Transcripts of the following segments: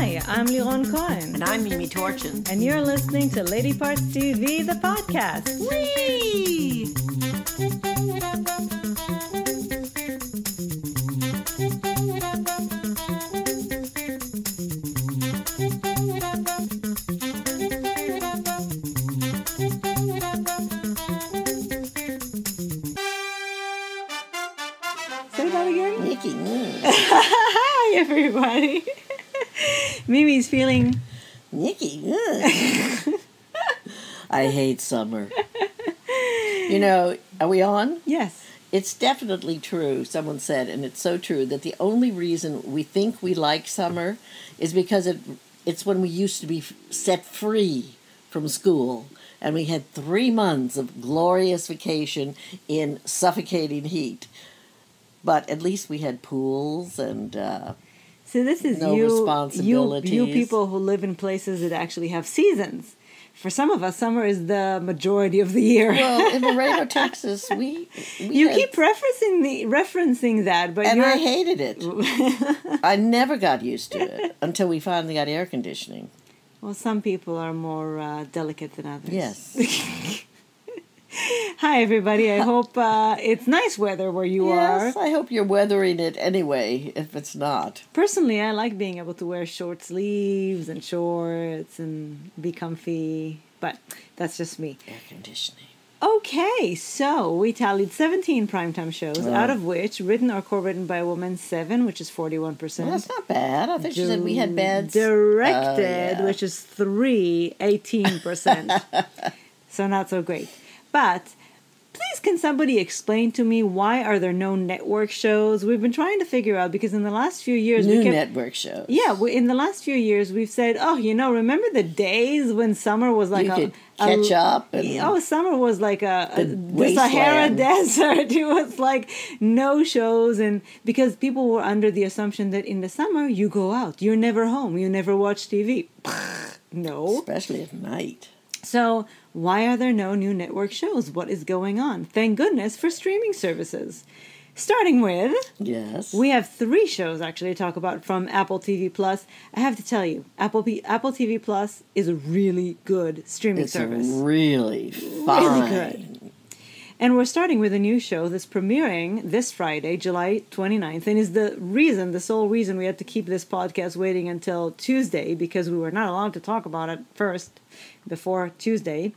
Hi, I'm Liron Cohen. And I'm Mimi Torchin. And you're listening to Lady Parts TV, the podcast. Whee! Say that again? Nikki. Hi, everybody. Mimi's feeling... Nikki. I hate summer. You know, are we on? Yes. It's definitely true, someone said, and it's so true, that the only reason we think we like summer is because it's when we used to be set free from school, and we had 3 months of glorious vacation in suffocating heat. But at least we had pools and So this is no responsibilities. You people who live in places that actually have seasons. For some of us, summer is the majority of the year. Well, in Laredo, Texas, we you had, keep referencing that, but and I hated it. I never got used to it until we finally got air conditioning. Well, some people are more delicate than others. Yes. Hi, everybody. I hope it's nice weather where you are. Yes, I hope you're weathering it anyway, if it's not. Personally, I like being able to wear short sleeves and shorts and be comfy, but that's just me. Air conditioning. Okay, so we tallied 17 primetime shows, out of which, written or co-written by a woman, 7, which is 41%. Well, that's not bad. I think she said we had bad... Directed, which is 3, 18%. So not so great. But please, can somebody explain to me why are there no network shows? We've been trying to figure out because in the last few years... network shows. Yeah, in the last few years we've said, remember the days when summer was like you could catch up. And summer was like the Sahara wasteland. Desert. It was like no shows. And because people were under the assumption that in the summer you go out. You're never home. You never watch TV. No. Especially at night. So why are there no new network shows? What is going on? Thank goodness for streaming services. Starting with... Yes. We have 3 shows, actually, to talk about from Apple TV+. I have to tell you, Apple TV Plus is a really good streaming service. It's really fine. Really good. And we're starting with a new show that's premiering this Friday, July 29th, and is the sole reason we had to keep this podcast waiting until Tuesday, because we were not allowed to talk about it first, before Tuesday.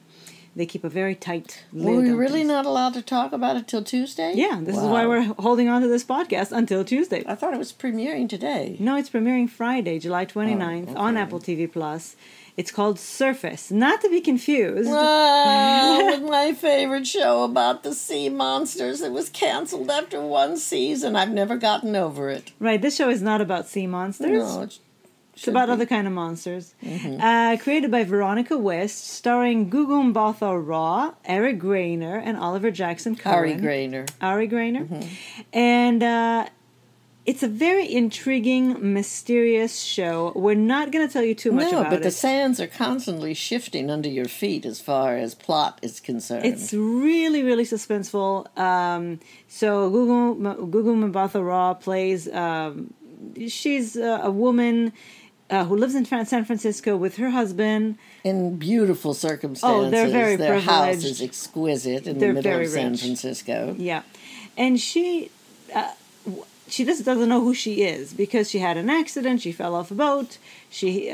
They keep a very tight lid. Were we really not allowed to talk about it till Tuesday? Yeah, this is why we're holding on to this podcast until Tuesday. I thought it was premiering today. No, it's premiering Friday, July 29th, on Apple TV+. It's called Surface, not to be confused. With my favorite show about the sea monsters that was canceled after 1 season. I've never gotten over it. Right, this show is not about sea monsters. No, it's about other kind of monsters. Mm-hmm. Created by Veronica West, starring Gugu Mbatha Raw, Eric Grainer, and Oliver Jackson Cohen. Ari Grainer. Mm-hmm. And it's a very intriguing, mysterious show. We're not going to tell you too much about it. No, but the sands are constantly shifting under your feet as far as plot is concerned. It's really, really suspenseful. So Gugu Mbatha Raw plays... she's a woman... who lives in San Francisco with her husband. In beautiful circumstances. Oh, they're very Their privileged. house is exquisite in the middle of San Francisco. Yeah. And she just doesn't know who she is because she had an accident. She fell off a boat. She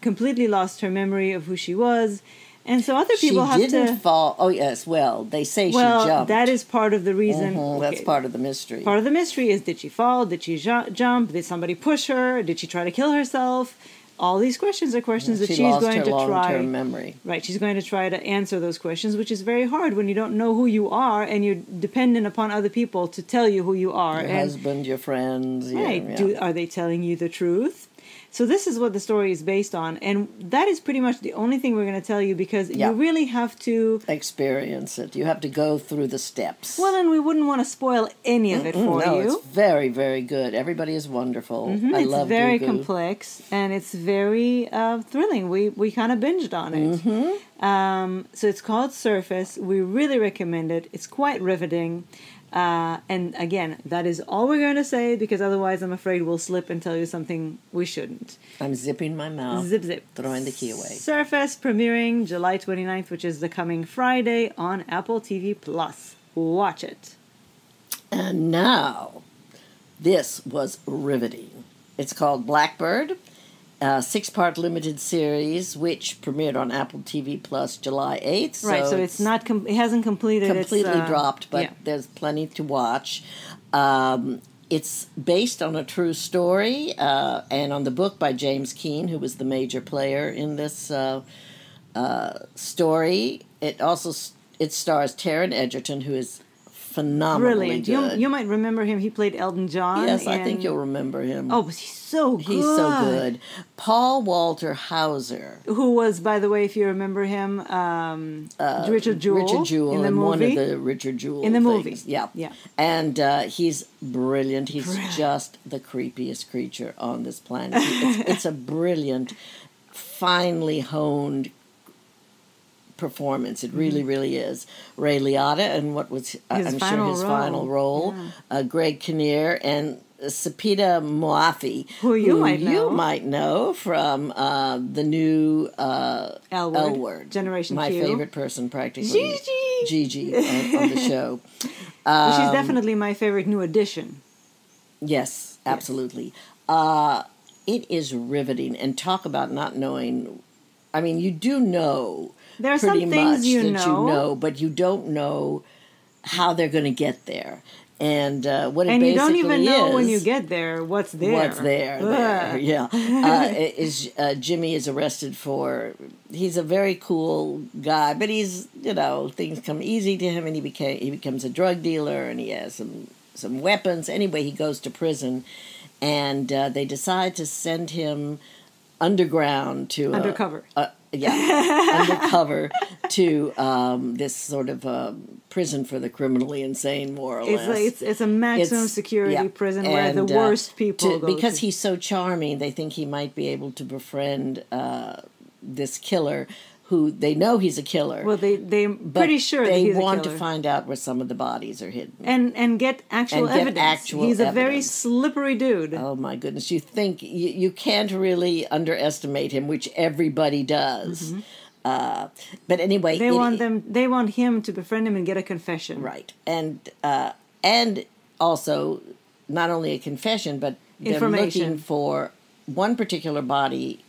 completely lost her memory of who she was. And so other people have to... She didn't fall... Oh, yes. Well, they say she jumped. Well, that is part of the reason... That's part of the mystery. Part of the mystery is, did she fall? Did she jump? Did somebody push her? Did she try to kill herself? All these questions are questions that she's going to try... long-term memory. Right. She's going to try to answer those questions, which is very hard when you don't know who you are and you're dependent upon other people to tell you who you are. Your husband, your friends. Right. Yeah. Are they telling you the truth? So this is what the story is based on, and that is pretty much the only thing we're going to tell you because you really have to... experience it. You have to go through the steps. Well, and we wouldn't want to spoil any of it for you. No, it's very, very good. Everybody is wonderful. I love It's very Gugu. complex, and it's very thrilling. We kind of binged on it. So it's called Surface. We really recommend it. It's quite riveting. And again, that is all we're going to say, because otherwise I'm afraid we'll slip and tell you something we shouldn't. I'm zipping my mouth. Zip, zip. Throwing the key away. Surface premiering July 29th, which is the coming Friday on Apple TV Plus. Watch it. And now, this was riveting. It's called Blackbird, a 6-part limited series, which premiered on Apple TV Plus July 8th. Right, so it's not it hasn't completed. Completely dropped, but there's plenty to watch. It's based on a true story and on the book by James Keane, who was the major player in this story. It stars Taron Egerton, who is phenomenally brilliant. good. You might remember him. He played Elton John. Yes, I think you'll remember him. Oh, but he's so good. He's so good. Paul Walter Hauser, who was, by the way, if you remember him, Richard Jewell in the movie. One of the Richard Jewell in the things. movie. Yeah. And he's brilliant. He's just the creepiest creature on this planet. It's a brilliant, finely honed performance. It really, really is. Ray Liotta and what was his final role. Greg Kinnear and Sepideh Moafi, who you might know from the new L Word, Generation my Q. favorite person, practically. Gigi on the show. She's definitely my favorite new addition. Yes, absolutely. It is riveting, and talk about not knowing. I mean, you do know. There are pretty some things much you that know, but you don't know how they're going to get there. And what it and basically you don't even know is, when you get there what's there. What's there, yeah. Jimmy is arrested for. He's a very cool guy, but he's things come easy to him, and he becomes a drug dealer, and he has some weapons. Anyway, he goes to prison, and they decide to send him underground to undercover. Undercover to this sort of prison for the criminally insane, more or less. It's a maximum security prison where the worst people go because to. He's so charming, they think he might be able to befriend this killer, who they know he's a killer. Well, they're pretty sure that he's a killer. They want to find out where some of the bodies are hidden. And get actual evidence. He's a very slippery dude. Oh, my goodness. You think you can't really underestimate him, which everybody does. Mm-hmm. But anyway, they want him to befriend him and get a confession. Right. And also not only a confession, but they're looking for one particular body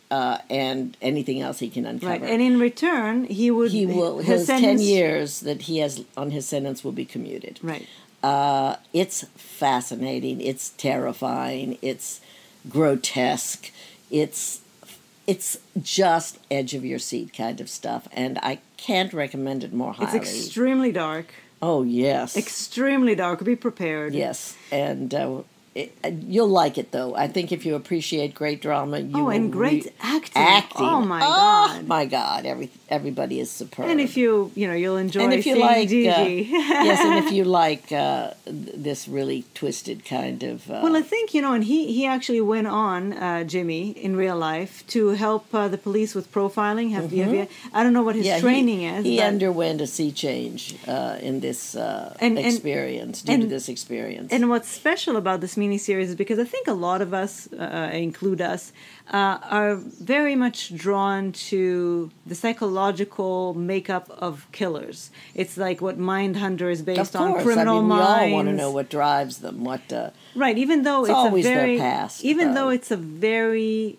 and anything else he can uncover. Right. And in return, his 10 years that he has on his sentence will be commuted. Right. It's fascinating. It's terrifying. It's grotesque. It's just edge of your seat kind of stuff, and I can't recommend it more highly. It's extremely dark. Oh, yes. Extremely dark. Be prepared. Yes, and you'll like it, though. I think if you appreciate great drama, you will. And great acting. Oh, my God. Oh, my God. Everybody is superb. And if you'll enjoy and if you seeing like, Gigi. yes, and if you like this really twisted kind of... well, I think, and he actually went on, Jimmy, in real life, to help the police with profiling. I don't know what his training is. He underwent a sea change in this experience, due to this experience. And what's special about this miniseries is because I think a lot of us, include us, are very much drawn to the psychological makeup of killers. It's like what Mindhunter is based on, Criminal Minds. We all want to know what drives them. Right, even though it's always a very, their past. Though it's a very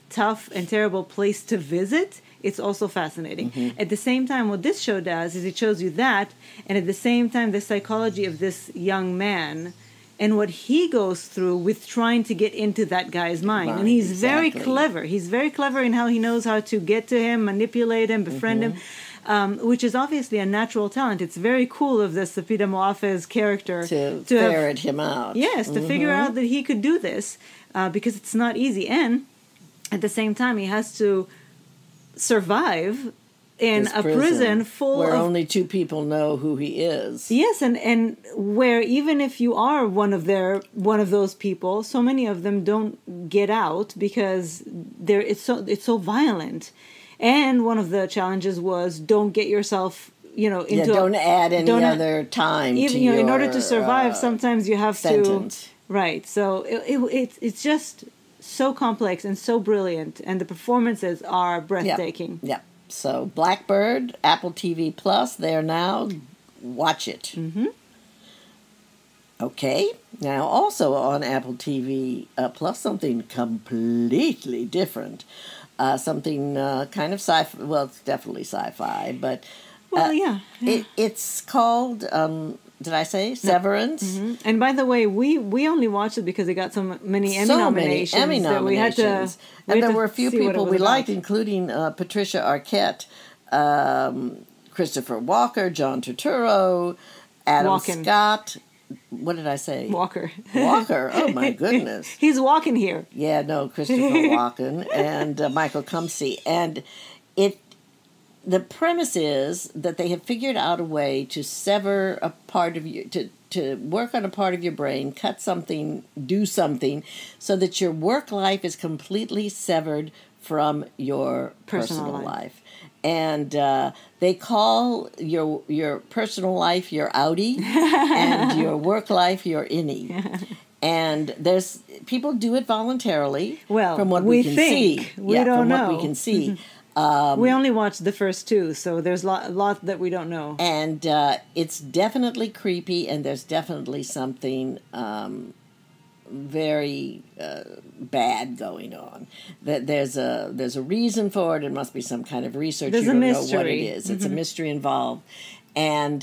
tough and terrible place to visit, it's also fascinating. Mm-hmm. At the same time, what this show does is it shows you that, and at the same time, the psychology of this young man and what he goes through with trying to get into that guy's mind. And he's very clever. He's very clever in how he knows how to get to him, manipulate him, befriend him, which is obviously a natural talent. It's very cool of the Sepideh Moafe's character to ferret him out. Yes, to figure out that he could do this, because it's not easy. And at the same time, he has to survive in a prison full where of... only two people know who he is. Yes, and where even if you are one of those people, so many of them don't get out because it's so violent. And one of the challenges was don't get yourself Yeah, into don't add any don't add- other time even to your in order to survive. Sometimes you have sentence. to right. So it's just so complex and so brilliant, and the performances are breathtaking. Yep. So Blackbird, Apple TV Plus, there now. Watch it. Mm-hmm. Okay. Now also on Apple TV Plus, something completely different. Something kind of sci-fi. Well, it's definitely sci-fi, but Well, yeah. it's called. Did I say Severance? Mm-hmm. And by the way, we only watched it because it got so many Emmy nominations. Many Emmy that we had nominations. to. And there were a few see what it people was we about. liked, including Patricia Arquette, Christopher Walker, John Turturro, Adam Walken. Scott. What did I say? Walker. Walker. Oh my goodness. He's walking here. Yeah, no, Christopher Walken and Michael Comsey. And the premise is that they have figured out a way to sever a part of you, to work on a part of your brain, cut something, do something, so that your work life is completely severed from your personal life. And they call your personal life your outie and your work life your innie. And there's people do it voluntarily. Well, from what we can think. see, We don't from know. what we can see. We only watched the first two, so there's a lot that we don't know. And it's definitely creepy, and there's definitely something very bad going on. That there's a reason for it. It must be some kind of research. There's you a don't know mystery. what it is. It's a mystery involved. And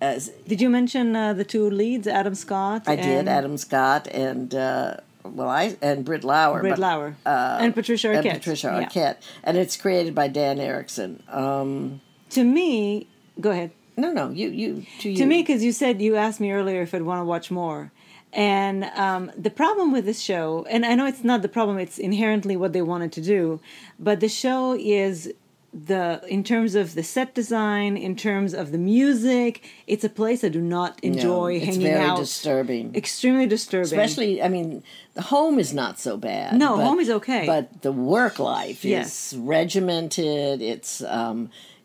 Did you mention the two leads, Adam Scott? I did, Adam Scott and Britt Lauer. Britt Lauer. And Patricia Arquette. Yeah. And it's created by Dan Erickson. To me, go ahead. No, you. To me, because you asked me earlier if I'd want to watch more. And the problem with this show, and I know it's not the problem, it's inherently what they wanted to do, but the show is in terms of the set design, in terms of the music, it's a place I do not enjoy hanging out. It's very disturbing. Extremely disturbing. Especially, I mean, the home is not so bad. No, home is okay. But the work life is regimented. It's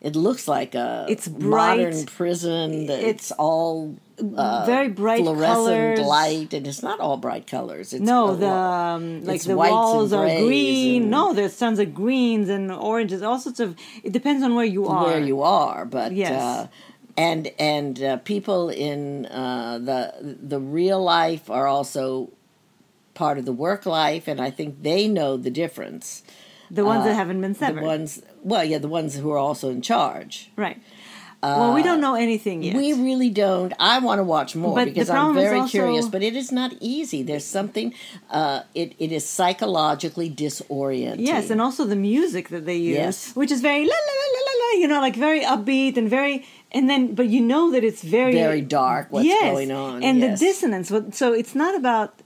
it looks like it's bright, modern prison. It's all very bright fluorescent colors. Light, and it's not all bright colors. It's the walls are green. No, there's tons of greens and oranges. All sorts of. It depends on where you are. Where you are, but yes. And people in the real life are also part of the work life, and I think they know the difference. The ones that haven't been severed. The ones who are also in charge. Right. Well, we don't know anything yet. We really don't. I want to watch more because I'm very curious, but it is not easy. There's something, it is psychologically disorienting. Yes, and also the music that they use, which is very la la la la la, like very upbeat and very, but you know that it's very dark what's going on. And the dissonance. So it's not about,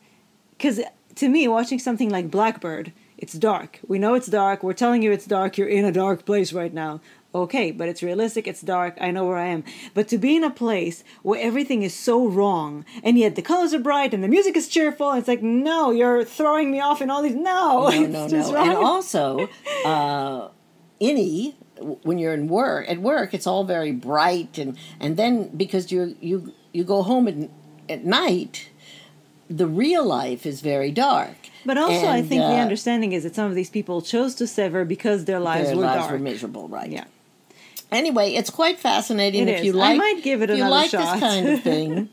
because to me, watching something like Blackbird, it's dark. We know it's dark. We're telling you it's dark. You're in a dark place right now. Okay, but it's realistic, it's dark, I know where I am. But to be in a place where everything is so wrong, and yet the colors are bright, and the music is cheerful, and it's like, no, you're throwing me off in all these, no. No. And also, when you're at work, it's all very bright, and then because you go home at night, the real life is very dark. But also, I think the understanding is that some of these people chose to sever because their lives were dark. Were miserable, right? Yeah. Anyway, it's quite fascinating. It is. I might give it another shot. If you like this kind of thing,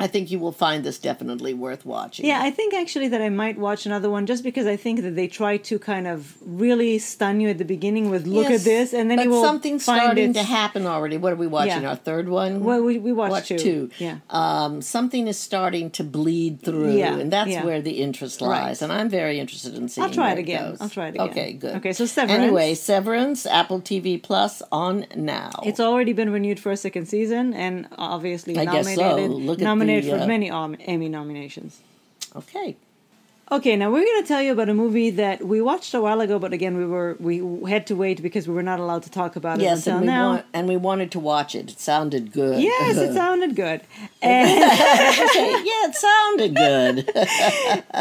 I think you will find this definitely worth watching. Yeah, I think actually that I might watch another one just because I think that they try to kind of really stun you at the beginning with look at this, and then you will something's find starting to happen already. What are we watching? Our third one? Well, we watched two. Yeah. Something is starting to bleed through, and that's where the interest lies. And I'm very interested in seeing. I'll try it again. Okay, good. Okay, so Severance. Anyway, Severance, Apple TV Plus on now. It's already been renewed for a second season, and obviously nominated for many Emmy nominations. Okay, now we're going to tell you about a movie that we watched a while ago, but again, we had to wait because we were not allowed to talk about it until now. And we wanted to watch it. It sounded good. Yes, it sounded good. Yeah, it sounded good.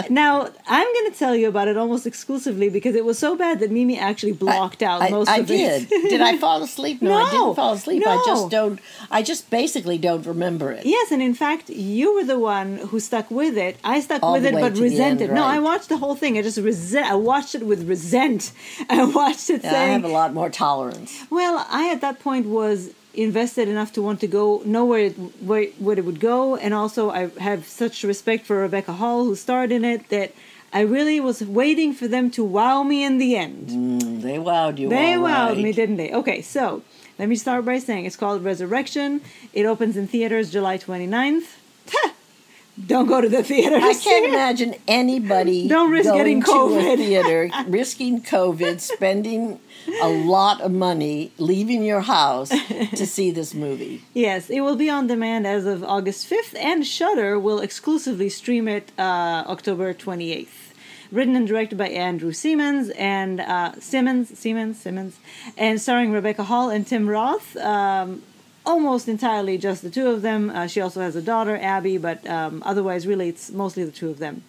Now, I'm going to tell you about it almost exclusively because it was so bad that Mimi actually blocked out most of it. Did I fall asleep? No, I didn't fall asleep. No. I just basically don't remember it. Yes, and in fact, you were the one who stuck with it. I stuck All with the it, way but to the resented. end, No, right. I watched the whole thing. I watched it with resent. I watched it Yeah, I saying, have a lot more tolerance. well, I at that point was invested enough to want to know where it would go, and also I have such respect for Rebecca Hall, who starred in it, that I really was waiting for them to wow me in the end. They wowed you. They all wowed right. me, didn't they? Okay, so let me start by saying it's called Resurrection. It opens in theaters July 29th. Don't go to the theater. I can't imagine anybody Don't risk going getting to a COVID. theater, risking COVID, spending a lot of money, leaving your house to see this movie. Yes, it will be on demand as of August 5th, and Shudder will exclusively stream it October 28th. Written and directed by Andrew Simmons and Simmons, and starring Rebecca Hall and Tim Roth. Almost entirely just the two of them. She also has a daughter, Abby, but otherwise, really, it's mostly the two of them.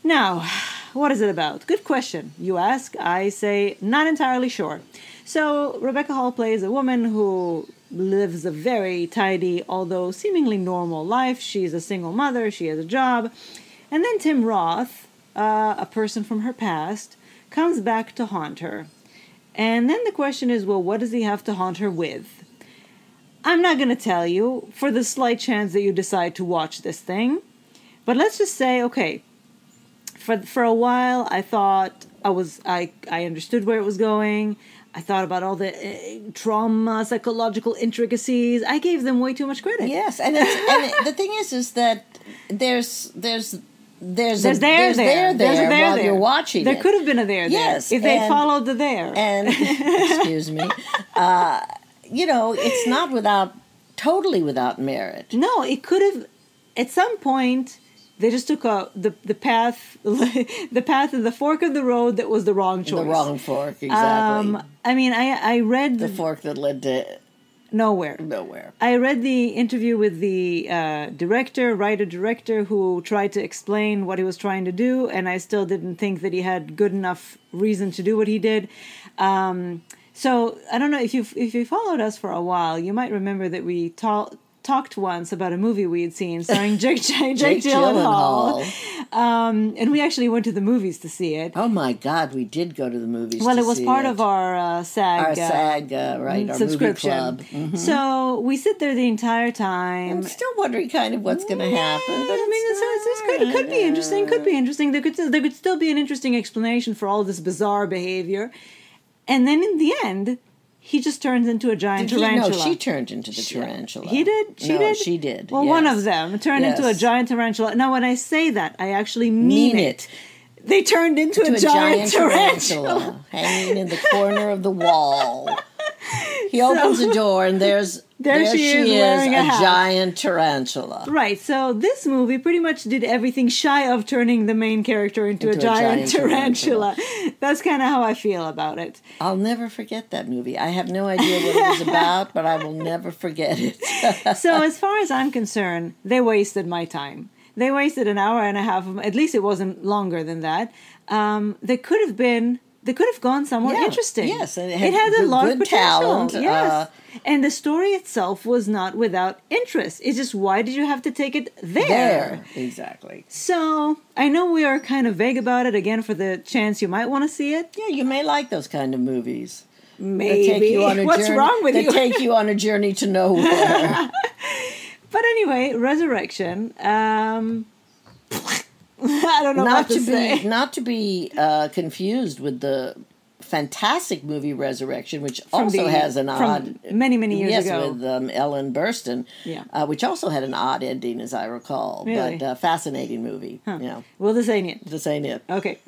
Now, what is it about? Good question. You ask, I say, not entirely sure. So, Rebecca Hall plays a woman who lives a very tidy, although seemingly normal life. She's a single mother, she has a job. And then Tim Roth, a person from her past, comes back to haunt her. And then the question is, well, what does he have to haunt her with? I'm not going to tell you for the slight chance that you decide to watch this thing. But let's just say, okay, for a while I thought I understood where it was going. I thought about all the trauma, psychological intricacies. I gave them way too much credit. Yes, and the thing is that there's a there while you're watching There it. could have been a there. Yes, if they followed the there. And excuse me, it's not totally without merit. No, it could have. At some point, they just took the path, the path of the fork of the road that was the wrong choice. The wrong fork, exactly. I mean, I read the fork that led to nowhere. I read the interview with the writer-director, who tried to explain what he was trying to do, and I still didn't think that he had good enough reason to do what he did. So I don't know if you followed us for a while, you might remember that we talked once about a movie we had seen starring Jake Gyllenhaal. And we actually went to the movies to see it. Oh my God, we did go to the movies. Well, it was part of our SAG, our subscription. Movie club. Mm-hmm. So we sit there the entire time. I'm still wondering kind of what's going to happen. But I mean, it could be interesting. Could be interesting. There could still be an interesting explanation for all this bizarre behavior. And then in the end, he just turns into a giant tarantula. No, she turned into the tarantula. He did? She did. Well, yes. one of them turned into a giant tarantula. Now, when I say that, I actually mean it. They turned into a giant tarantula. Hanging in the corner of the wall. He opens the door, and there she is wearing a giant tarantula. Right, so this movie pretty much did everything shy of turning the main character into a giant tarantula. That's kind of how I feel about it. I'll never forget that movie. I have no idea what it was about, but I will never forget it. So as far as I'm concerned, they wasted my time. They wasted an hour and a half. At least it wasn't longer than that. They could have gone somewhere interesting. Yes, and it had a lot of potential. Talent. Yes. And the story itself was not without interest. It's just, why did you have to take it there? Exactly. So, I know we are kind of vague about it, again, for the chance you might want to see it. Yeah, you may like those kind of movies. Maybe. What's wrong with you? They take you on a journey to nowhere. But anyway, Resurrection. I don't know what to say. Not to be confused with the fantastic movie Resurrection, which also has an odd... many years ago. with Ellen Burstyn, which also had an odd ending, as I recall. Really? But fascinating movie. Huh. Yeah. Well, this ain't it. This ain't it. Okay.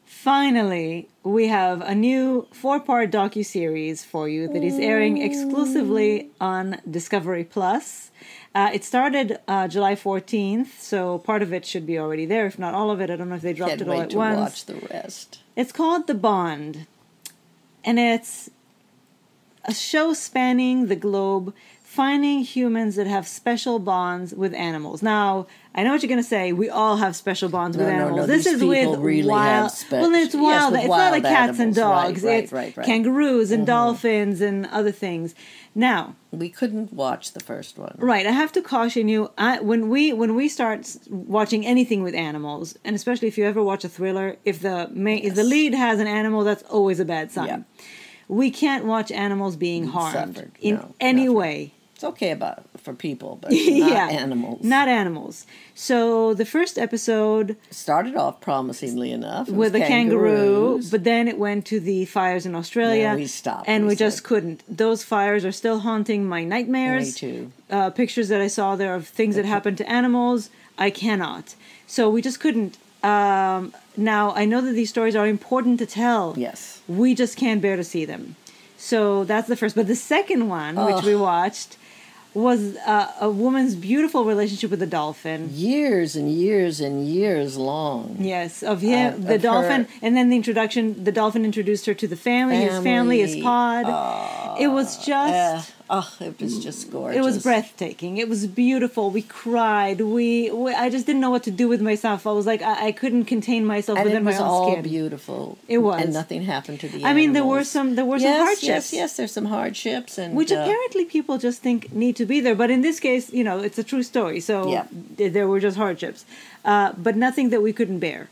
Finally, we have a new 4-part docuseries for you that is airing exclusively on Discovery Plus. It started July 14th, so part of it should be already there, if not all of it. I don't know if they dropped it all at once. Can't wait to watch the rest. It's called The Bond, and it's a show spanning the globe finding humans that have special bonds with animals. Now, I know what you're going to say. We all have special bonds with animals. This is with really wild. Well, it's wild. Yes, it's not like cats and dogs. Right, it's kangaroos and dolphins and other things. Now, we couldn't watch the first one. Right. I have to caution you. When we start watching anything with animals, and especially if you ever watch a thriller, if the lead has an animal, that's always a bad sign. Yeah. We can't watch animals being harmed in any way. It's okay for people, but not animals. Not animals. So the first episode started off promisingly enough with a kangaroo, but then it went to the fires in Australia. Yeah, we stopped. And we just couldn't. Those fires are still haunting my nightmares. Me too. Pictures that I saw there of things that happened to animals, I cannot. So we just couldn't. Now, I know that these stories are important to tell. Yes. We just can't bear to see them. So that's the first. But the second one, which we watched, was a woman's beautiful relationship with a dolphin. Years and years and years long. Yes, of him, the dolphin, and then the introduction. The dolphin introduced her to the family. His family, his pod. It was just. It was just gorgeous. It was breathtaking. It was beautiful. We cried. I just didn't know what to do with myself. I was like, I couldn't contain myself within my own skin. And it was all beautiful. It was. And nothing happened to the animals. I mean, there were some hardships. Yes, there's some hardships. Which apparently people just think need to be there. But in this case, it's a true story. So there were just hardships. But nothing that we couldn't bear.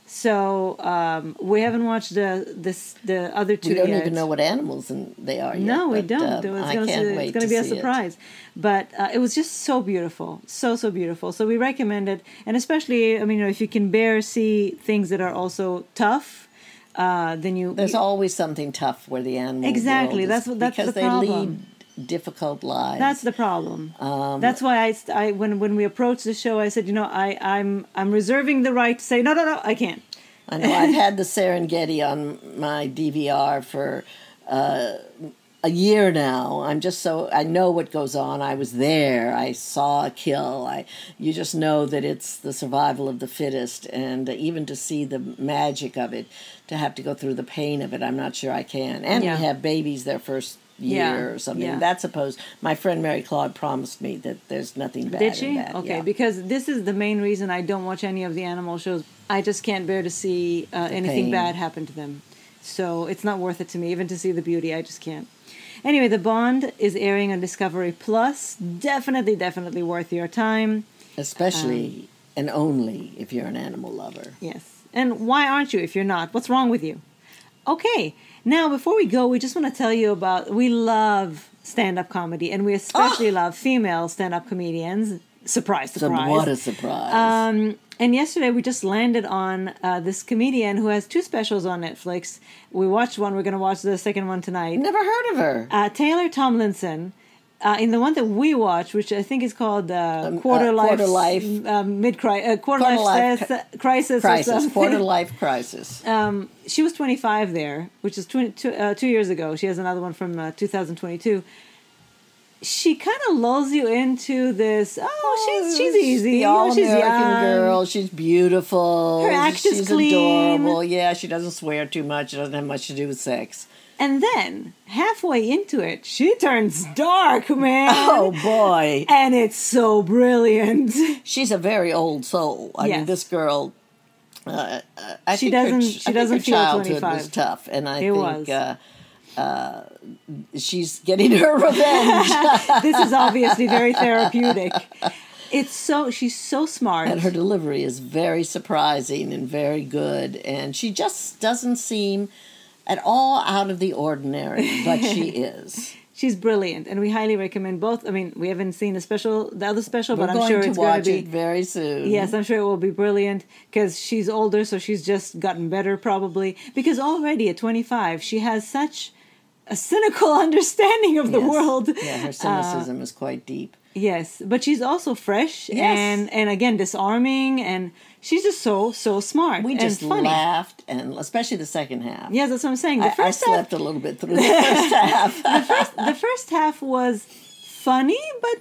So we haven't watched the other two. We don't even know what animals they are yet. No, we don't. I can't wait to see it. It's going to be a surprise. But it was just so beautiful, so beautiful. So we recommend it, and especially, if you can bear see things that are also tough, then there's always something tough where the animal exactly. That's the problem. Because they lead difficult lives. That's the problem. That's why I when we approached the show, I said, I'm reserving the right to say no, I can't. I know I've had the Serengeti on my DVR for a year now. I know what goes on. I was there. I saw a kill. You just know that it's the survival of the fittest, and even to see the magic of it, to have to go through the pain of it, I'm not sure I can. And we have babies their first year or something. Yeah. That's supposed. My friend Mary Claude promised me that there's nothing bad. Did she? In that. Okay, yeah. Because this is the main reason I don't watch any of the animal shows. I just can't bear to see anything bad happen to them. So it's not worth it to me, even to see the beauty. I just can't. Anyway, The Bond is airing on Discovery Plus. Definitely worth your time. Especially and only if you're an animal lover. Yes. And why aren't you if you're not? What's wrong with you? Okay. Now, before we go, we just want to tell you we love stand-up comedy, and we especially love female stand-up comedians. Surprise. So what a surprise. And yesterday we just landed on this comedian who has 2 specials on Netflix. We watched one. We're going to watch the second one tonight. Never heard of her. Taylor Tomlinson. In the one that we watched, which I think is called Quarter Life Crisis. Quarter Life Crisis. She was 25 there, which is 2 years ago. She has another one from 2022. She kind of lulls you into this. She's easy. The all-American young girl. She's beautiful. Her act is clean. Adorable. Yeah, she doesn't swear too much. She doesn't have much to do with sex. And then, halfway into it, she turns dark, man. Oh, boy. And it's so brilliant. She's a very old soul. I mean, this girl, I think her feel childhood 25. was tough. And I think she's getting her revenge. This is obviously very therapeutic. She's so smart. And her delivery is very surprising and very good. And she just doesn't seem at all out of the ordinary, but she is. She's brilliant, and we highly recommend both. I mean, we haven't seen the other special, but I'm sure it's going to watch be it very soon. Yes, I'm sure it will be brilliant because she's older, so she's just gotten better probably. Because already at 25, she has such a cynical understanding of the world. Yeah, her cynicism is quite deep. Yes, but she's also fresh and again disarming, and she's just so smart. We just funny. laughed, and especially the second half. Yes, that's what I'm saying. I slept a little bit through the first half. The first half was funny, but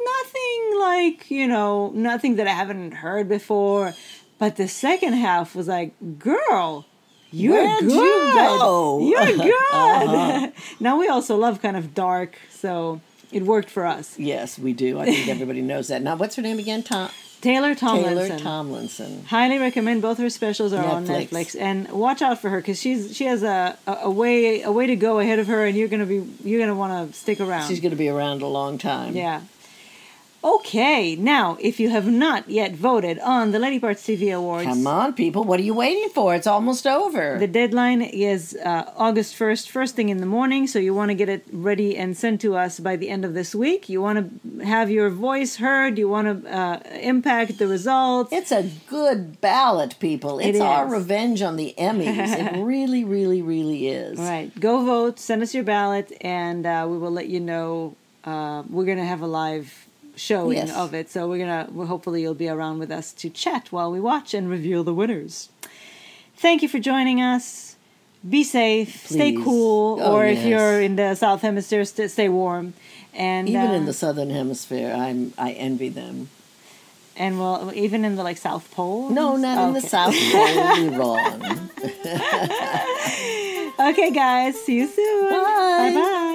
nothing that I haven't heard before. But the second half was like, girl, you're good. You go? You're good. Now we also love kind of dark, so. It worked for us. Yes, we do. I think everybody knows that. Now, what's her name again? Taylor Tomlinson. Taylor Tomlinson. Highly recommend. Both her specials are on Netflix, and watch out for her because she has a way to go ahead of her, and you're gonna want to stick around. She's gonna be around a long time. Yeah. Okay, now, if you have not yet voted on the Lady Parts TV Awards... Come on, people. What are you waiting for? It's almost over. The deadline is August 1st, first thing in the morning, so you want to get it ready and sent to us by the end of this week. You want to have your voice heard. You want to impact the results. It's a good ballot, people. It's our revenge on the Emmys. It really, really, really is. All right. Go vote. Send us your ballot, and we will let you know. We're going to have a live showing of it, so hopefully you'll be around with us to chat while we watch and reveal the winners. Thank you for joining us. Be safe, stay cool, or if you're in the South Hemisphere, stay warm. And even in the Southern Hemisphere, I envy them. And well, even in the South Pole? No, not in the South Pole. You're wrong. Okay, guys, see you soon. Bye. Bye-bye.